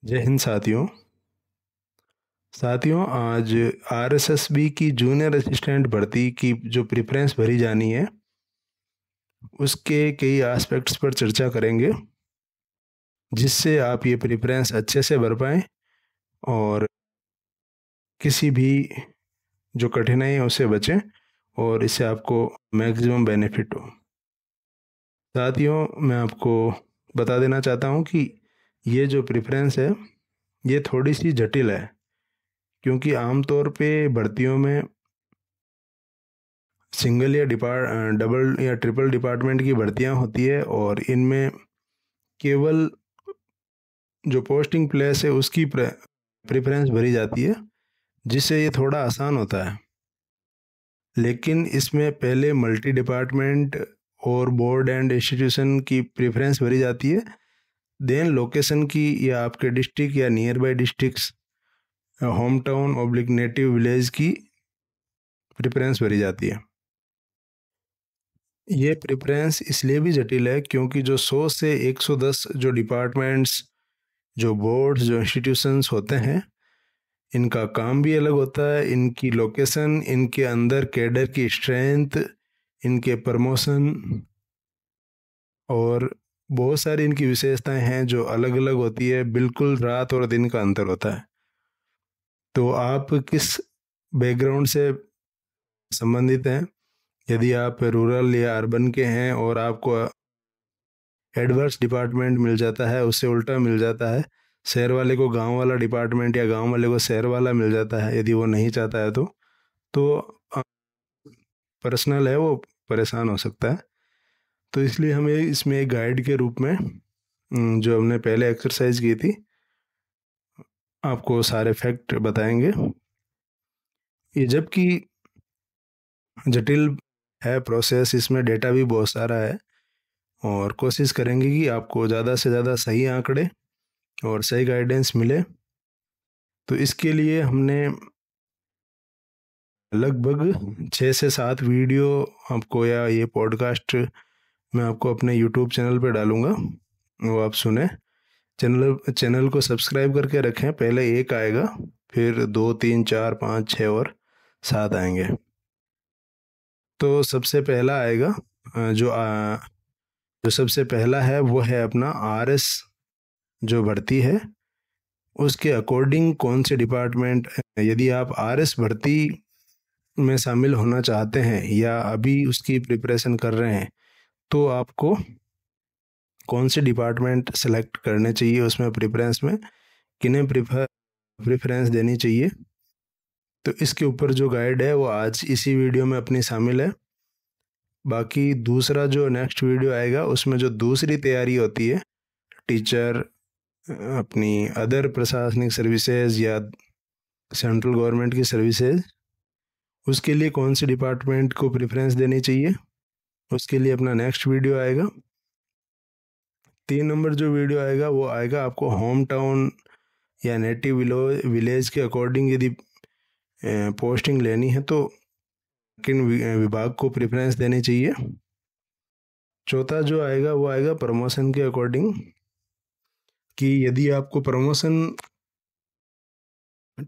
जय हिंद साथियों। आज आरएसएसबी की जूनियर असिस्टेंट भर्ती की जो प्रेफरेंस भरी जानी है उसके कई एस्पेक्ट्स पर चर्चा करेंगे, जिससे आप ये प्रेफरेंस अच्छे से भर पाएँ और किसी भी जो कठिनाई है उससे बचें और इससे आपको मैक्सिमम बेनिफिट हो। साथियों, मैं आपको बता देना चाहता हूँ कि ये जो प्रेफरेंस है ये थोड़ी सी जटिल है, क्योंकि आमतौर पे भर्तियों में सिंगल या डबल या ट्रिपल डिपार्टमेंट की भर्तियां होती है और इनमें केवल जो पोस्टिंग प्लेस है उसकी प्रेफरेंस भरी जाती है, जिससे ये थोड़ा आसान होता है। लेकिन इसमें पहले मल्टी डिपार्टमेंट और बोर्ड एंड इंस्टीट्यूशन की प्रेफरेंस भरी जाती है, देन लोकेशन की या आपके डिस्ट्रिक्ट या near by districts, home town oblique native village की प्रेफरेंस भरी जाती है। ये प्रेफरेंस इसलिए भी जटिल है क्योंकि जो 100 से 110 जो डिपार्टमेंट्स, जो बोर्ड्स, जो इंस्टीट्यूशंस होते हैं, इनका काम भी अलग होता है, इनकी लोकेशन, इनके अंदर कैडर की स्ट्रेंथ, इनके प्रमोशन और बहुत सारी इनकी विशेषताएं हैं जो अलग अलग होती है। बिल्कुल रात और दिन का अंतर होता है। तो आप किस बैकग्राउंड से संबंधित हैं? यदि आप रूरल या अर्बन के हैं और आपको एडवर्स डिपार्टमेंट मिल जाता है, उससे उल्टा मिल जाता है, शहर वाले को गांव वाला डिपार्टमेंट या गांव वाले को शहर वाला मिल जाता है, यदि वो नहीं चाहता है तो पर्सनल है, वो परेशान हो सकता है। तो इसलिए हमें इसमें एक गाइड के रूप में जो हमने पहले एक्सरसाइज की थी, आपको सारे फैक्ट बताएंगे। ये जबकि जटिल है प्रोसेस, इसमें डेटा भी बहुत सारा है और कोशिश करेंगे कि आपको ज़्यादा से ज़्यादा सही आंकड़े और सही गाइडेंस मिले। तो इसके लिए हमने लगभग 6 से 7 वीडियो आपको, या ये पॉडकास्ट मैं आपको अपने यूट्यूब चैनल पे डालूंगा, वो आप सुने। चैनल को सब्सक्राइब करके रखें। पहले एक आएगा, फिर 2, 3, 4, 5, 6 और 7 आएंगे। तो सबसे पहला आएगा, जो सबसे पहला है वो है अपना आरएस जो भर्ती है, उसके अकॉर्डिंग कौन से डिपार्टमेंट, यदि आप आरएस भर्ती में शामिल होना चाहते हैं या अभी उसकी प्रिपरेशन कर रहे हैं, तो आपको कौन से डिपार्टमेंट सेलेक्ट करने चाहिए, उसमें प्रेफरेंस में किन्हें प्रेफरेंस देनी चाहिए। तो इसके ऊपर जो गाइड है वो आज इसी वीडियो में अपनी शामिल है। बाकी दूसरा जो नेक्स्ट वीडियो आएगा उसमें जो दूसरी तैयारी होती है, टीचर, अपनी अदर प्रशासनिक सर्विसेज या सेंट्रल गवर्नमेंट की सर्विसेज, उसके लिए कौन से डिपार्टमेंट को प्रेफरेंस देनी चाहिए, उसके लिए अपना नेक्स्ट वीडियो आएगा। 3 नंबर जो वीडियो आएगा वो आएगा आपको होम टाउन या नेटिव विलेज के अकॉर्डिंग यदि पोस्टिंग लेनी है तो किन विभाग को प्रेफरेंस देनी चाहिए। चौथा जो आएगा वो आएगा प्रमोशन के अकॉर्डिंग, कि यदि आपको प्रमोशन,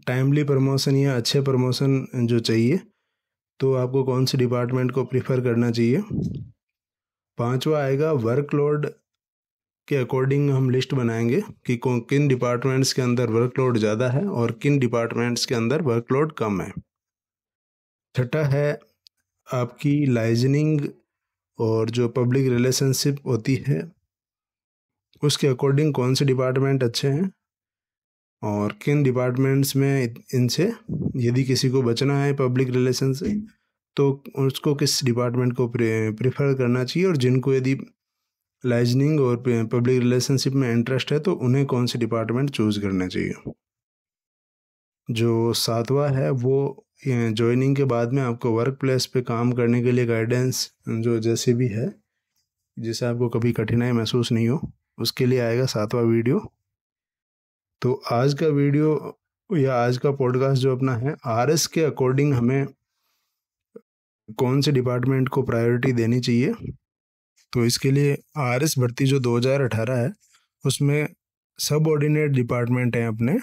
टाइमली प्रमोशन या अच्छे प्रमोशन जो चाहिए, तो आपको कौन से डिपार्टमेंट को प्रीफर करना चाहिए। पांचवा आएगा वर्कलोड के अकॉर्डिंग, हम लिस्ट बनाएंगे कि किन डिपार्टमेंट्स के अंदर वर्कलोड ज़्यादा है और किन डिपार्टमेंट्स के अंदर वर्कलोड कम है। छठा है आपकी लाइजनिंग और जो पब्लिक रिलेशनशिप होती है, उसके अकॉर्डिंग कौन से डिपार्टमेंट अच्छे हैं और किन डिपार्टमेंट्स में इनसे यदि किसी को बचना है पब्लिक रिलेशन से, तो उसको किस डिपार्टमेंट को प्रेफर करना चाहिए, और जिनको यदि लाइजनिंग और पब्लिक रिलेशनशिप में इंटरेस्ट है तो उन्हें कौन से डिपार्टमेंट चूज करना चाहिए। जो सातवां है वो ज्वाइनिंग के बाद में आपको वर्क प्लेस पे काम करने के लिए गाइडेंस, जो जैसे भी है, जिससे आपको कभी कठिनाई महसूस नहीं हो, उसके लिए आएगा 7वां वीडियो। तो आज का वीडियो या आज का पॉडकास्ट जो अपना है, आरएस के अकॉर्डिंग हमें कौन से डिपार्टमेंट को प्रायोरिटी देनी चाहिए। तो इसके लिए आरएस भर्ती जो 2018 है उसमें सबऑर्डिनेट डिपार्टमेंट हैं अपने,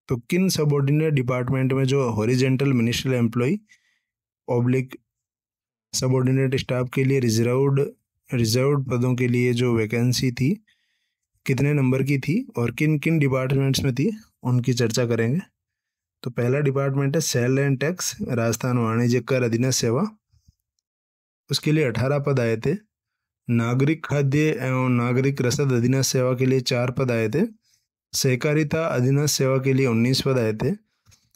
तो किन सबऑर्डिनेट डिपार्टमेंट में जो horizontal ministerial employ oblique subordinate staff के लिए रिजर्व्ड पदों के लिए जो वैकेंसी थी कितने नंबर की थी और किन किन डिपार्टमेंट्स में थी, उनकी चर्चा करेंगे। तो पहला डिपार्टमेंट है सेल एंड टैक्स, राजस्थान वाणिज्य कर अधीनस्थ सेवा। उसके लिए 18 पद आए थे। नागरिक खाद्य एवं नागरिक रसद अधीनस्थ सेवा के लिए 4 पद आए थे। सहकारिता अधीनस्थ सेवा के लिए 19 पद आए थे।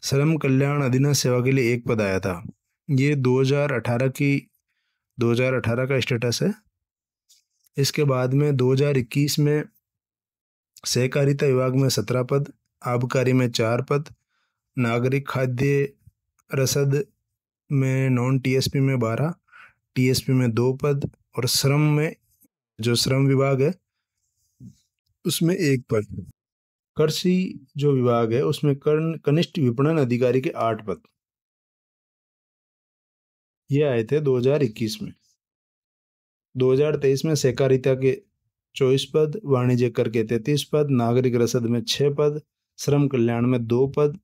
श्रम कल्याण अधीनस्थ सेवा के लिए 1 पद आया था। ये 2018 का स्टेटस है। इसके बाद में 2021 में सहकारिता विभाग में 17 पद, आबकारी में 4 पद, नागरिक खाद्य रसद में नॉन टीएसपी में 12, टीएसपी में 2 पद और श्रम में जो श्रम विभाग है उसमें 1 पद। कृषि जो विभाग है उसमें कनिष्ठ विपणन अधिकारी के 8 पद ये आए थे 2021 में। 2023 में सहकारिता के 24 पद, वाणिज्य कर के 33 पद, नागरिक रसद में 6 पद, श्रम कल्याण में 2 पद,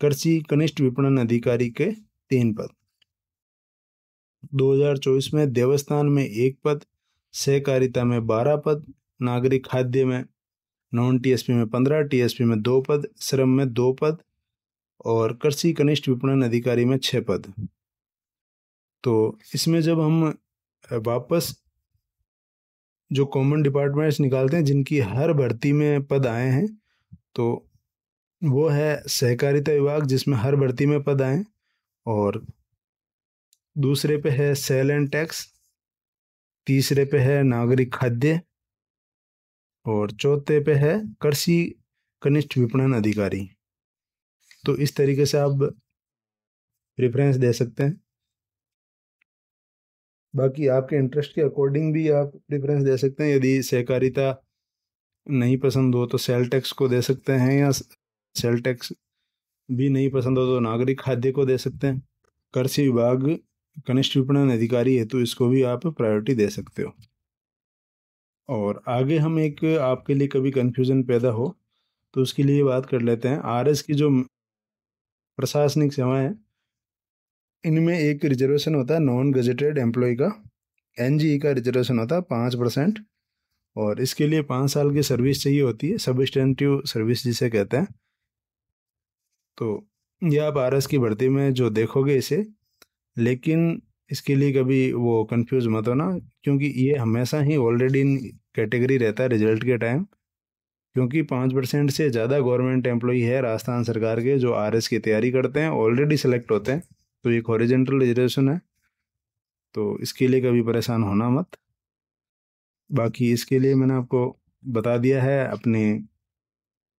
कृषि कनिष्ठ विपणन अधिकारी के 3 पद। 2024 में देवस्थान में 1 पद, सहकारिता में 12 पद, नागरिक खाद्य में नॉन टीएसपी में 15, टीएसपी में 2 पद, श्रम में 2 पद और कृषि कनिष्ठ विपणन अधिकारी में 6 पद। तो इसमें जब हम वापस जो कॉमन डिपार्टमेंट्स निकालते हैं जिनकी हर भर्ती में पद आए हैं, तो वो है सहकारिता विभाग जिसमें हर भर्ती में पद आए, और दूसरे पे है सेल एंड टैक्स, तीसरे पे है नागरिक खाद्य और चौथे पे है कृषि कनिष्ठ विपणन अधिकारी। तो इस तरीके से आप प्रेफरेंस दे सकते हैं। बाकी आपके इंटरेस्ट के अकॉर्डिंग भी आप प्रेफरेंस दे सकते हैं। यदि सहकारिता नहीं पसंद हो तो सेल टैक्स को दे सकते हैं, या सेल टैक्स भी नहीं पसंद हो तो नागरिक खाद्य को दे सकते हैं। कृषि विभाग कनिष्ठ विपणन अधिकारी है तो इसको भी आप प्रायोरिटी दे सकते हो। और आगे हम एक आपके लिए कभी कन्फ्यूज़न पैदा हो तो उसके लिए बात कर लेते हैं। आरएस की जो प्रशासनिक सेवाएं हैं इनमें एक रिजर्वेशन होता है नॉन गजेटेड एम्प्लॉय का, एनजीई का रिजर्वेशन होता है 5%, और इसके लिए 5 साल की सर्विस चाहिए होती है, सब्सटेंटिव सर्विस जिसे कहते हैं। तो ये आप आरएस की भर्ती में जो देखोगे इसे, लेकिन इसके लिए कभी वो कंफ्यूज मत होना, क्योंकि ये हमेशा ही ऑलरेडी इन कैटेगरी रहता है रिजल्ट के टाइम, क्योंकि 5% से ज़्यादा गवर्नमेंट एम्प्लॉई है राजस्थान सरकार के जो आरएस की तैयारी करते हैं, ऑलरेडी सेलेक्ट होते हैं। तो एक हॉरिजेंटल रिजर्वेशन है, तो इसके लिए कभी परेशान होना मत। बाकी इसके लिए मैंने आपको बता दिया है, अपने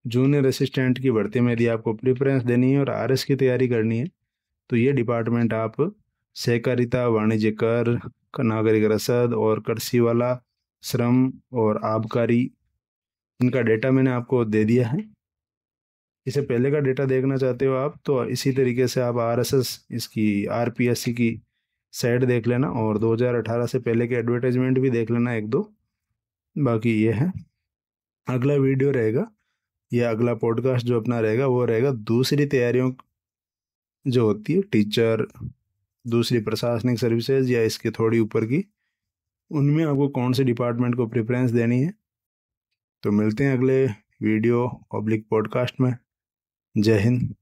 जूनियर असिस्टेंट की भर्ती में यदि आपको प्रेफरेंस देनी है और आरएस की तैयारी करनी है तो ये डिपार्टमेंट आप सहकारिता, वाणिज्य कर, नागरिक रसद और कृषि वाला, श्रम और आबकारी, इनका डेटा मैंने आपको दे दिया है। इसे पहले का डेटा देखना चाहते हो आप तो इसी तरीके से आप आरएसएस इसकी आरपीएससी की साइट देख लेना, और 2018 से पहले के एडवर्टाइजमेंट भी देख लेना 1-2। बाकी ये है, अगला वीडियो रहेगा या अगला पॉडकास्ट जो अपना रहेगा वो रहेगा दूसरी तैयारियों जो होती है, टीचर, दूसरी प्रशासनिक सर्विसेज या इसके थोड़ी ऊपर की, उनमें आपको कौन से डिपार्टमेंट को प्रेफरेंस देनी है। तो मिलते हैं अगले वीडियो पब्लिक पॉडकास्ट में। जय हिंद।